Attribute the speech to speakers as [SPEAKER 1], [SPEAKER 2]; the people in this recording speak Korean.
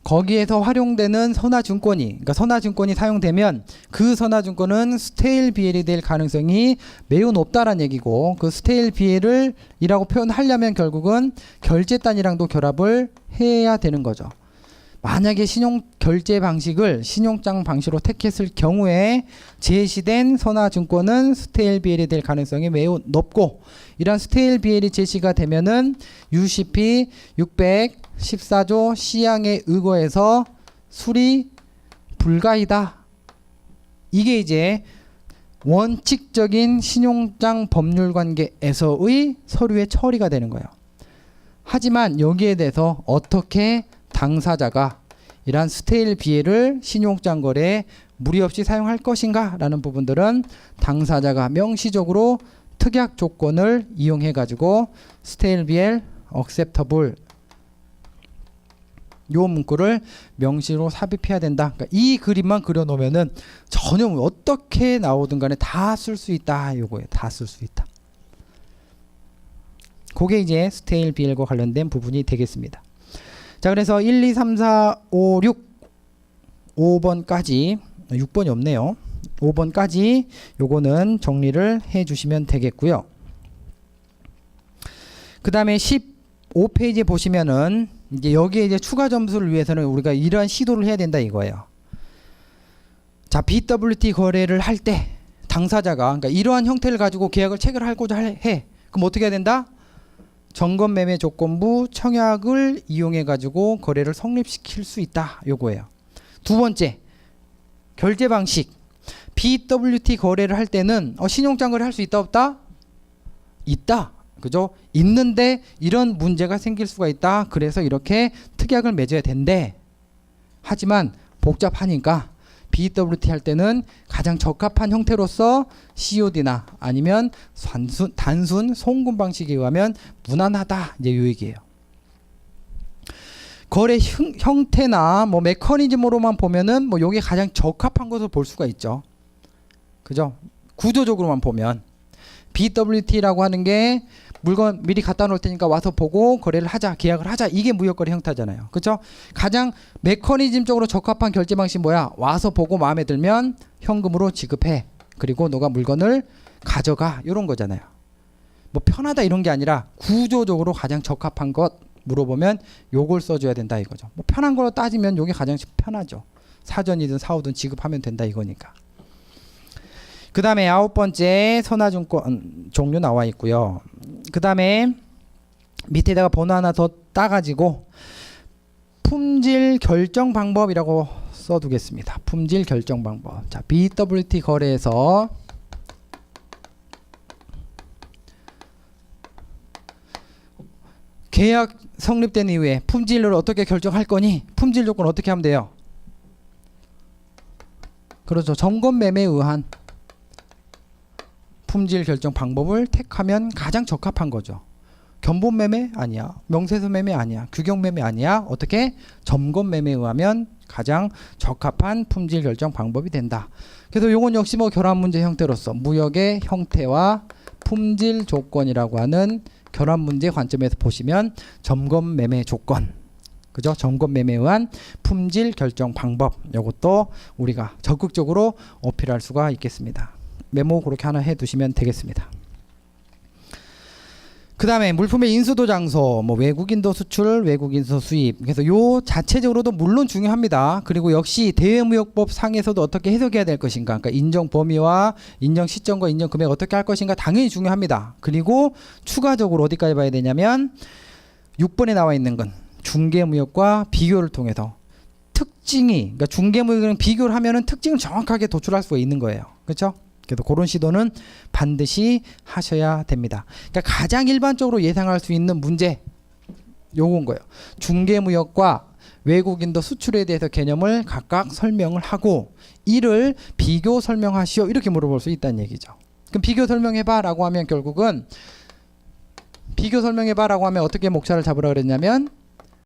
[SPEAKER 1] 거기에서 활용되는 선화증권이, 그러니까 선화증권이 사용되면 그 선화증권은 스테일 BL이 될 가능성이 매우 높다라는 얘기고, 그 스테일 BL을 이라고 표현하려면 결국은 결제단이랑도 결합을 해야 되는 거죠. 만약에 신용 결제 방식을 신용장 방식으로 택했을 경우에 제시된 선화증권은 스테일 BL이 될 가능성이 매우 높고, 이런 스테일 BL이 제시가 되면은 UCP 614조 C항에 의거해서 수리 불가이다. 이게 이제 원칙적인 신용장 법률 관계에서의 서류의 처리가 되는 거예요. 하지만 여기에 대해서 어떻게 당사자가 이러한 스테일 BL을 신용장 거래에 무리 없이 사용할 것인가 라는 부분들은 당사자가 명시적으로 특약 조건을 이용해 가지고 스테일 BL acceptable 요 문구를 명시로 삽입해야 된다. 그러니까 이 그림만 그려놓으면은 전혀 어떻게 나오든 간에 다 쓸 수 있다. 요거예요. 다 쓸 수 있다. 그게 이제 스테일 BL과 관련된 부분이 되겠습니다. 자, 그래서 1, 2, 3, 4, 5, 6 5번까지 6번이 없네요. 5번까지 요거는 정리를 해 주시면 되겠고요. 그 다음에 15페이지에 보시면은 이제 여기에 이제 추가 점수를 위해서는 우리가 이러한 시도를 해야 된다 이거예요. 자, BWT 거래를 할 때 당사자가 그러니까 이러한 형태를 가지고 계약을 체결하고자 해. 그럼 어떻게 해야 된다? 점검매매 조건부 청약을 이용해 가지고 거래를 성립시킬 수 있다. 요거예요. 두 번째, 결제 방식. BWT 거래를 할 때는 신용장 거래 할 수 있다 없다? 있다. 그죠? 있는데 이런 문제가 생길 수가 있다. 그래서 이렇게 특약을 맺어야 된대. 하지만 복잡하니까 BWT 할 때는 가장 적합한 형태로서 COD나 아니면 단순 송금 방식에 의하면 무난하다. 이제 이 얘기예요. 거래 형태나 뭐 메커니즘으로만 보면은 뭐 요게 가장 적합한 것으로 볼 수가 있죠. 그죠? 구조적으로만 보면 BWT라고 하는 게 물건 미리 갖다 놓을 테니까 와서 보고 거래를 하자, 계약을 하자. 이게 무역거래 형태잖아요. 그렇죠? 가장 메커니즘적으로 적합한 결제 방식이 뭐야? 와서 보고 마음에 들면 현금으로 지급해. 그리고 너가 물건을 가져가. 이런 거잖아요. 뭐 편하다 이런 게 아니라 구조적으로 가장 적합한 것 물어보면 요걸 써줘야 된다 이거죠. 뭐 편한 걸로 따지면 요게 가장 편하죠. 사전이든 사후든 지급하면 된다 이거니까. 그 다음에 9번째 선화증권 종류 나와 있고요. 그 다음에 밑에다가 번호 하나 더 따가지고 품질 결정 방법이라고 써두겠습니다. 품질 결정 방법. 자, BWT 거래에서 계약 성립된 이후에 품질을 어떻게 결정할 거니? 품질 조건 어떻게 하면 돼요? 그렇죠. 점검 매매에 의한 품질 결정 방법을 택하면 가장 적합한 거죠. 견본 매매 아니야. 명세서 매매 아니야. 규격 매매 아니야. 어떻게? 점검 매매에 의하면 가장 적합한 품질 결정 방법이 된다. 그래서 요건 역시 뭐 결합 문제 형태로서 무역의 형태와 품질 조건이라고 하는 결합 문제 관점에서 보시면 점검 매매 조건, 그죠? 점검 매매에 의한 품질 결정 방법, 이것도 우리가 적극적으로 어필할 수가 있겠습니다. 메모 그렇게 하나 해두시면 되겠습니다. 그 다음에 물품의 인수도 장소, 뭐 외국인도 수출, 외국인도 수입. 그래서 요 자체적으로도 물론 중요합니다. 그리고 역시 대외무역법 상에서도 어떻게 해석해야 될 것인가. 그러니까 인정 범위와 인정 시점과 인정 금액 어떻게 할 것인가 당연히 중요합니다. 그리고 추가적으로 어디까지 봐야 되냐면 6번에 나와 있는 건 중개무역과 비교를 통해서 특징이, 그러니까 중개무역이랑 비교를 하면은 특징을 정확하게 도출할 수가 있는 거예요. 그렇죠? 그래서 그런 시도는 반드시 하셔야 됩니다. 그러니까 가장 일반적으로 예상할 수 있는 문제 요건 거예요. 중개무역과 외국인도 수출에 대해서 개념을 각각 설명을 하고 이를 비교 설명하시오 이렇게 물어볼 수 있다는 얘기죠. 그럼 비교 설명해봐 라고 하면 결국은 비교 설명해봐 라고 하면 어떻게 목차를 잡으라 그랬냐면